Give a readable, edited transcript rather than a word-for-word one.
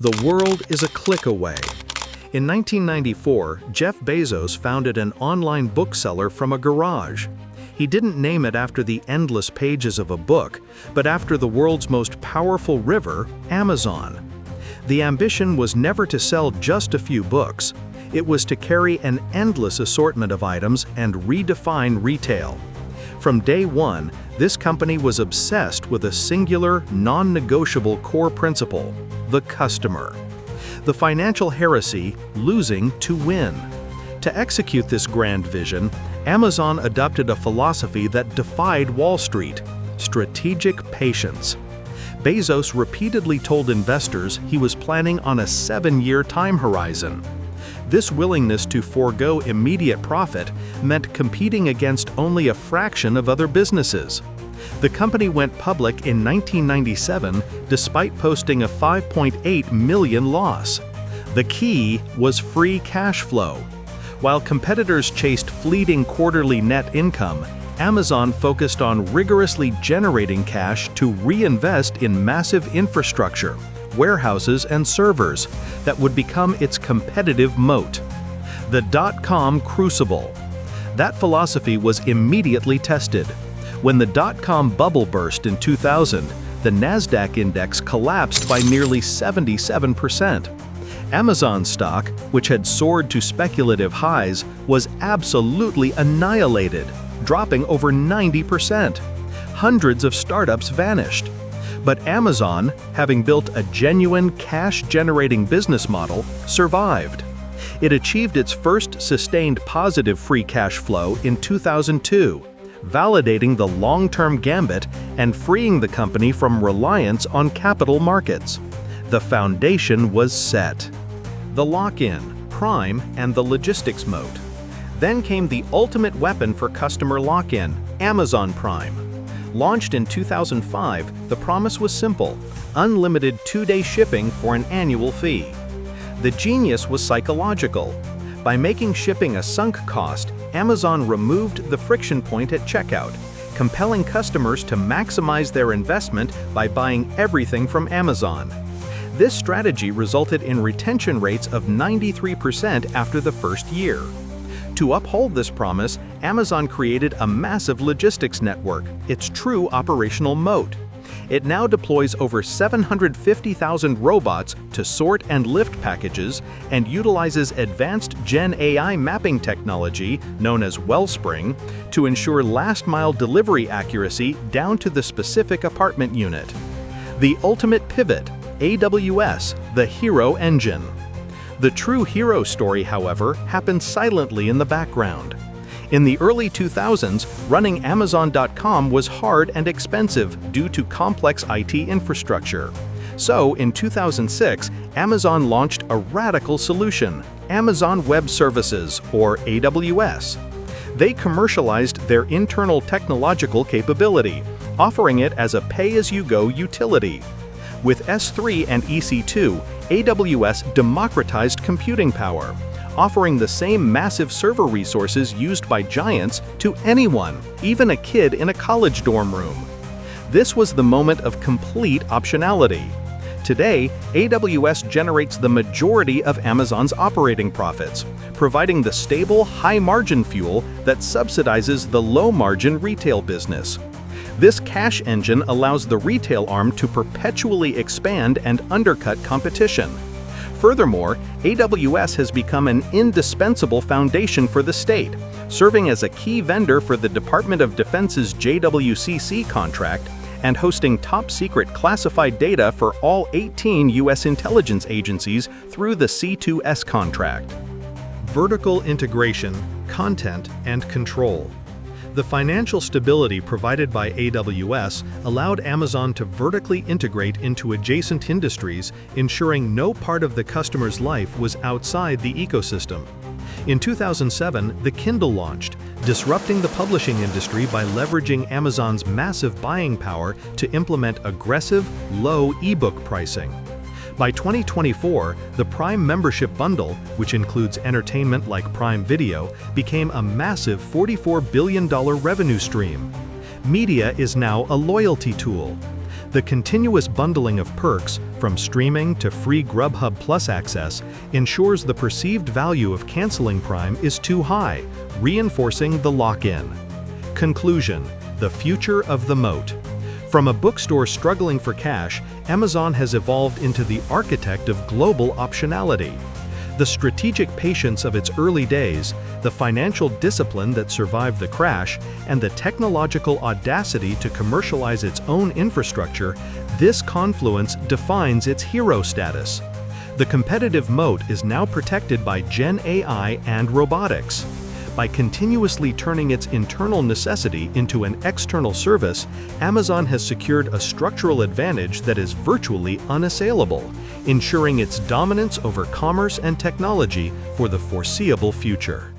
The world is a click away. In 1994, Jeff Bezos founded an online bookseller from a garage. He didn't name it after the endless pages of a book, but after the world's most powerful river, Amazon. The ambition was never to sell just a few books. It was to carry an endless assortment of items and redefine retail. From day one, this company was obsessed with a singular, non-negotiable core principle: the customer. The financial heresy, losing to win. To execute this grand vision, Amazon adopted a philosophy that defied Wall Street: strategic patience. Bezos repeatedly told investors he was planning on a 7-year time horizon. This willingness to forego immediate profit meant competing against only a fraction of other businesses. The company went public in 1997 despite posting a $5.8 million loss. The key was free cash flow. While competitors chased fleeting quarterly net income, Amazon focused on rigorously generating cash to reinvest in massive infrastructure, warehouses, and servers that would become its competitive moat. The dot-com crucible. That philosophy was immediately tested. When the dot-com bubble burst in 2000, the Nasdaq index collapsed by nearly 77%. Amazon stock, which had soared to speculative highs, was absolutely annihilated, dropping over 90%. Hundreds of startups vanished. But Amazon, having built a genuine cash-generating business model, survived. It achieved its first sustained positive free cash flow in 2002, validating the long-term gambit and freeing the company from reliance on capital markets. The foundation was set. The lock-in, Prime, and the logistics moat. Then came the ultimate weapon for customer lock-in, Amazon Prime. Launched in 2005, the promise was simple: unlimited 2-day shipping for an annual fee. The genius was psychological. By making shipping a sunk cost, Amazon removed the friction point at checkout, compelling customers to maximize their investment by buying everything from Amazon. This strategy resulted in retention rates of 93% after the first year. To uphold this promise, Amazon created a massive logistics network, its true operational moat. It now deploys over 750,000 robots to sort and lift packages and utilizes advanced Gen AI mapping technology, known as Wellspring, to ensure last-mile delivery accuracy down to the specific apartment unit. The ultimate pivot, AWS, the hero engine. The true hero story, however, happened silently in the background. In the early 2000s, running Amazon.com was hard and expensive due to complex IT infrastructure. So, in 2006, Amazon launched a radical solution: Amazon Web Services, or AWS. They commercialized their internal technological capability, offering it as a pay-as-you-go utility. With S3 and EC2, AWS democratized computing power, offering the same massive server resources used by giants to anyone, even a kid in a college dorm room. This was the moment of complete optionality. Today, AWS generates the majority of Amazon's operating profits, providing the stable, high-margin fuel that subsidizes the low-margin retail business. This cash engine allows the retail arm to perpetually expand and undercut competition. Furthermore, AWS has become an indispensable foundation for the state, serving as a key vendor for the Department of Defense's JWCC contract and hosting top-secret classified data for all 18 U.S. intelligence agencies through the C2S contract. Vertical integration, content, and control. The financial stability provided by AWS allowed Amazon to vertically integrate into adjacent industries, ensuring no part of the customer's life was outside the ecosystem. In 2007, the Kindle launched, disrupting the publishing industry by leveraging Amazon's massive buying power to implement aggressive, low ebook pricing. By 2024, the Prime membership bundle, which includes entertainment like Prime Video, became a massive $44 billion revenue stream. Media is now a loyalty tool. The continuous bundling of perks, from streaming to free Grubhub Plus access, ensures the perceived value of canceling Prime is too high, reinforcing the lock-in. Conclusion: the future of the moat. From a bookstore struggling for cash, Amazon has evolved into the architect of global optionality. The strategic patience of its early days, the financial discipline that survived the crash, and the technological audacity to commercialize its own infrastructure, this confluence defines its hero status. The competitive moat is now protected by Gen AI and robotics. By continuously turning its internal necessity into an external service, Amazon has secured a structural advantage that is virtually unassailable, ensuring its dominance over commerce and technology for the foreseeable future.